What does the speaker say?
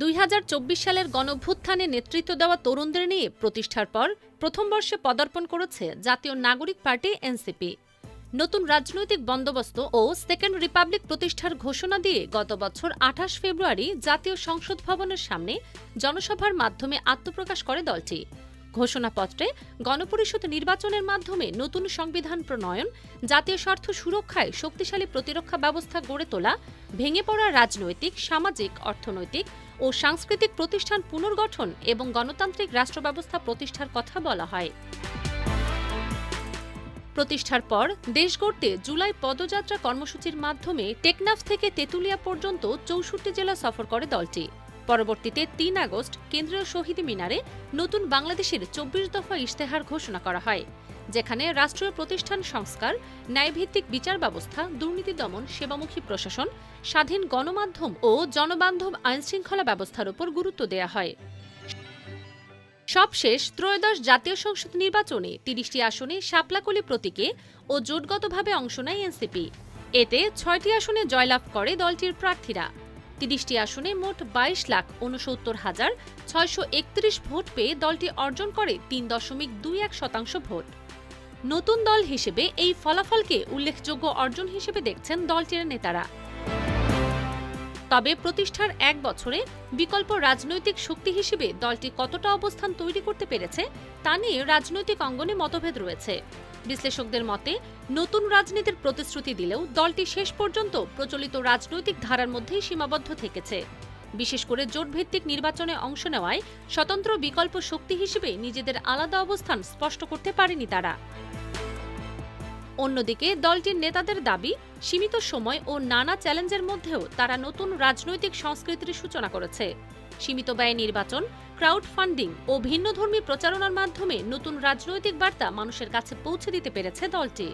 2024 সালের গণঅভ্যুত্থানে নেতৃত্ব দেওয়া তরুণদের নিয়ে প্রতিষ্ঠার পর প্রথম বর্ষে পদার্পণ করেছে জাতীয় নাগরিক পার্টি এনসিপি। নতুন রাজনৈতিক বন্দোবস্ত ও সেকেন্ড রিপাবলিক প্রতিষ্ঠার ঘোষণা দিয়ে গত বছর 28 ফেব্রুয়ারি জাতীয় সংসদ ভবনের সামনে জনসভার মাধ্যমে আত্মপ্রকাশ করে দলটি। ঘোষণাপত্রে গণপরিষদ নির্বাচনের মাধ্যমে নতুন সংবিধান প্রণয়ন, জাতীয় স্বার্থ সুরক্ষায় শক্তিশালী প্রতিরক্ষা ব্যবস্থা গড়ে তোলা, ভেঙে পড়া রাজনৈতিক, সামাজিক, অর্থনৈতিক ও সাংস্কৃতিক প্রতিষ্ঠান পুনর্গঠন এবং গণতান্ত্রিক রাষ্ট্র ব্যবস্থা প্রতিষ্ঠার কথা বলা হয়। প্রতিষ্ঠার পর দেশ গড়তে জুলাই পদযাত্রা কর্মসূচির মাধ্যমে টেকনাফ থেকে তেঁতুলিয়া পর্যন্ত 64 জেলা সফর করে দলটি। পরবর্তীতে 3 আগস্ট কেন্দ্রীয় শহীদ মিনারে নতুন বাংলাদেশের 24 দফা ইশতেহার ঘোষণা করা হয়, যেখানে রাষ্ট্রীয় প্রতিষ্ঠান সংস্কার, ন্যায়ভিত্তিক বিচার ব্যবস্থা, দুর্নীতি দমন, সেবামুখী প্রশাসন, স্বাধীন গণমাধ্যম ও জনবান্ধব আইনশৃঙ্খলা ব্যবস্থার উপর গুরুত্ব দেওয়া হয়। সবশেষ ত্রয়োদশ জাতীয় সংসদ নির্বাচনে 30টি আসনে শাপলাকলি প্রতীকে ও জোটগতভাবে অংশ নেয় এনসিপি। এতে 6টি আসনে জয়লাভ করে দলটির প্রার্থীরা। 30টি আসনে মোট 22,69,631 ভোট পেয়ে দলটি অর্জন করে 3.21% ভোট। নতুন দল হিসেবে এই ফলাফলকে উল্লেখযোগ্য অর্জন হিসেবে দেখছেন দলটির নেতারা। তবে প্রতিষ্ঠার 1 বছরে বিকল্প রাজনৈতিক শক্তি হিসেবে দলটি কতটা অবস্থান তৈরি করতে পেরেছে তা নিয়ে রাজনৈতিক অঙ্গনে মতভেদ রয়েছে। বিশ্লেষকদের মতে, নতুন রাজনীতির প্রতিশ্রুতি দিলেও দলটি শেষ পর্যন্ত প্রচলিত রাজনৈতিক ধারার মধ্যেই সীমাবদ্ধ থেকেছে। বিশেষ করে জোটভিত্তিক নির্বাচনে অংশ নেওয়ায় স্বতন্ত্র বিকল্প শক্তি হিসেবে নিজেদের আলাদা অবস্থান স্পষ্ট করতে পারেনি তারা। অন্যদিকে দলটির নেতাদের দাবি, সীমিত সময় ও নানা চ্যালেঞ্জের মধ্যেও তারা নতুন রাজনৈতিক সংস্কৃতির সূচনা করেছে। সীমিত ব্যয়ে নির্বাচন, ক্রাউড ফান্ডিং ও ভিন্নধর্মী প্রচারণার মাধ্যমে নতুন রাজনৈতিক বার্তা মানুষের কাছে পৌঁছে দিতে পেরেছে দলটি।